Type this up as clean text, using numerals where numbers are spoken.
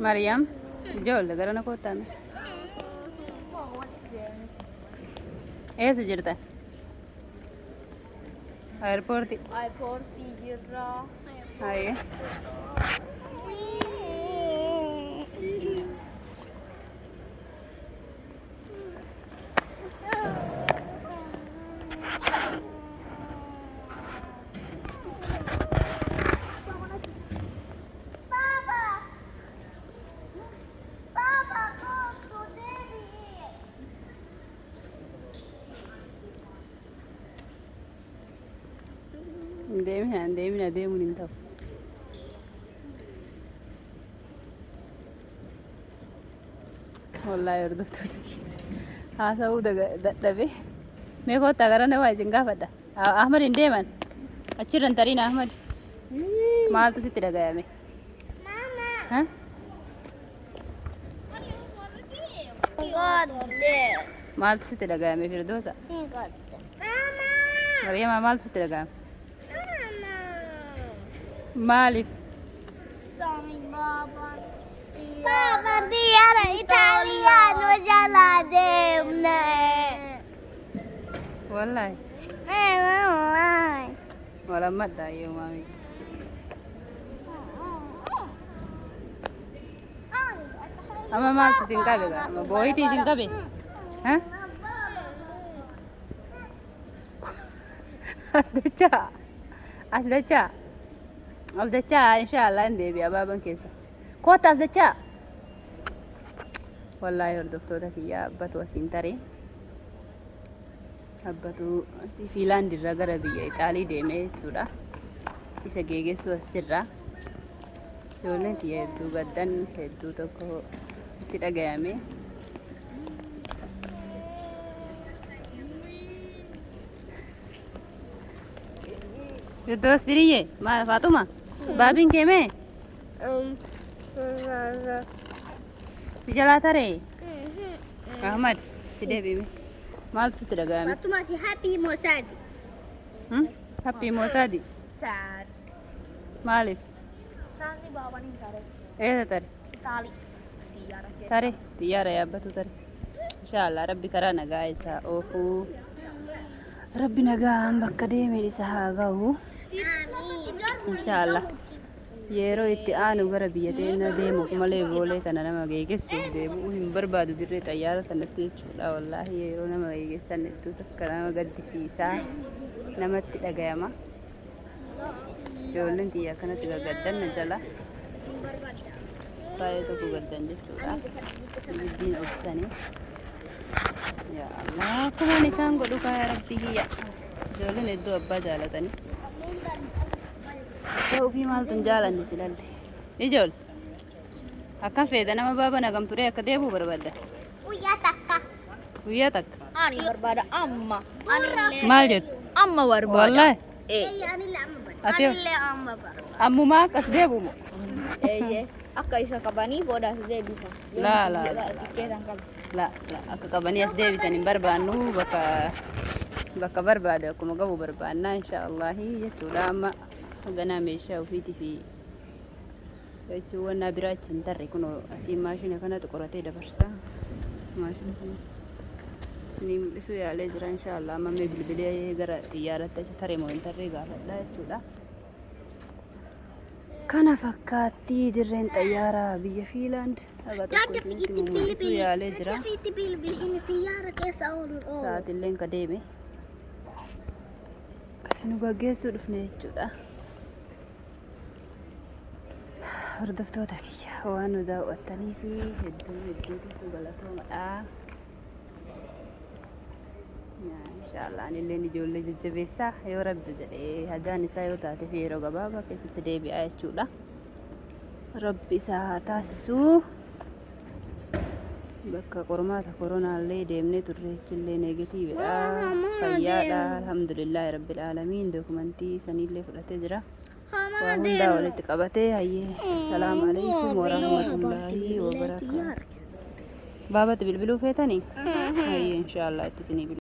Mariam, ijoollee gara na koottaame. Eessa jirta? Airpoortii. Airpoortii jirra. Haye. Deemina deemuun hin ta'u. Wallaahi hordoftoota haasa'uu dadhabe. Mee koottaa gara na waa isin gaafadha. Ahmad hin deeman. Achirran tariin Ahmad. Maaltu sitti dhagayame? Maaltu sitti dhagayame Firdoosa? Mariyamaa maaltu sitti dhagayame? Maaliif? Baba diara Italiano jala demne. Wallahi. Wallahi. Wala madda yo mami. Ama maaltu sin qabe ga? Ama booyitii sin qabe? Ha? Asdacha. Asdacha inshallah in deebi'a baaban keessa. Koota asdacha. Wallahi hordoftoota kiyya abbatu asiin taree. Abbatu asii Fiinlaandirraa gara biyya Ixaalii deemee jechuudha. Isa geegessu as jirra. Ijoolleen kiyya hedduu gaddan hedduu tokko itti dhagayame. Firdoos biriyyee maal Faaxuma? Baabiin keemee? Si jalaa taree? Ahmad si deebi'ime. Maaltu sitti dhagayame? Fatumati happy Mosadi. Happy Mosadi. Sad. Maaliif? Chani baba ni tare. Eessa tare? Itali. Tiara ke. Tare? Xiyyaara yaabbatu tare. Inshaallah rabbi karaa nagaa isaa oofuu. Rabbi nagaan bakka deemee isa haa ga'u. Inshaallah. Yeroo itti aanu gara biyya teenya deemuuf malee boolee tana nama geegessuuf deebi'uu hin barbaadu dirree xayyaara kanatti jechuudha. Wallaahi yeroo nama geegessan hedduu takka nama gaddisiisaa namatti dhagayama. Ijoolleen xiyyaa kanatti gaggaddan na jala baay'ee tokko gaddan jechuudha. Ibiddiin obsanii. Yaa Allah akkumaan isaan godhu yaa rabbi kiyya. Ijoolleen hedduu abbaa jaalatanii. Ta'uu fi maaltu hin jaalanne silalle. Ijoollee akkam feeta nama baaba nagam ture akka deebuu barbaadda? Guyyaa takka. Guyyaa takka. Ani barbaada amma. Maal jedhu? Amma barbaada. Wallahi. Ati amma barbaada. Ammumaa akkas deebu moo? Akka isa qabanii booda as deebisan. Laa. Tikeetan qabu. La akka qabanii as deebisan hin barbaannu bakka barbaade akkuma qabu barbaannaa inshaallahi jechuudha. Amma ganaa meeshaa ofiitii fi jechuun waan biraa achi hin tarre kun asii maashina kanatu qoratee dabarsa. Maashina kana isinii mul'isuu yaalee jira inshaallah. Amma mee bilbilee gara xiyyaaratti achi tare moo hin tarree gaafadha jechuudha. Kana fakkaatti dirreen xayyaaraa biyya Fiinlaand aga tokko isinitti mul'isuu yaalee jira. Sa'aatilleen ka deeme kasinu gaggeessuu dhufne jechuudha. Hordoftoota kiyya waan nu daawwattanii fi hedduu tokko galatoomadha. Inshaallah anilleen ijoollee jajjabeessaa yoo rabbi jedhee hajaan isaa yoo taate fi yeroo gabaabaa keessatti deebi'aa jechuudha. Rabbi isaa haa taasisuu. Bakka qormaata koronaallee deemnee turre jechillee neegatiividha. Fayyaadha alhamdulillahi rabbil aalamiin. Dookumentii sanillee fudhatee jira. Waa hundaa walitti qabatee hayyee. Salaamu alaikum warahmatullahi wabarakaatuh. baabatti bilbiluu feetanii? Hayyee inshaallah itti isinii bilbilu.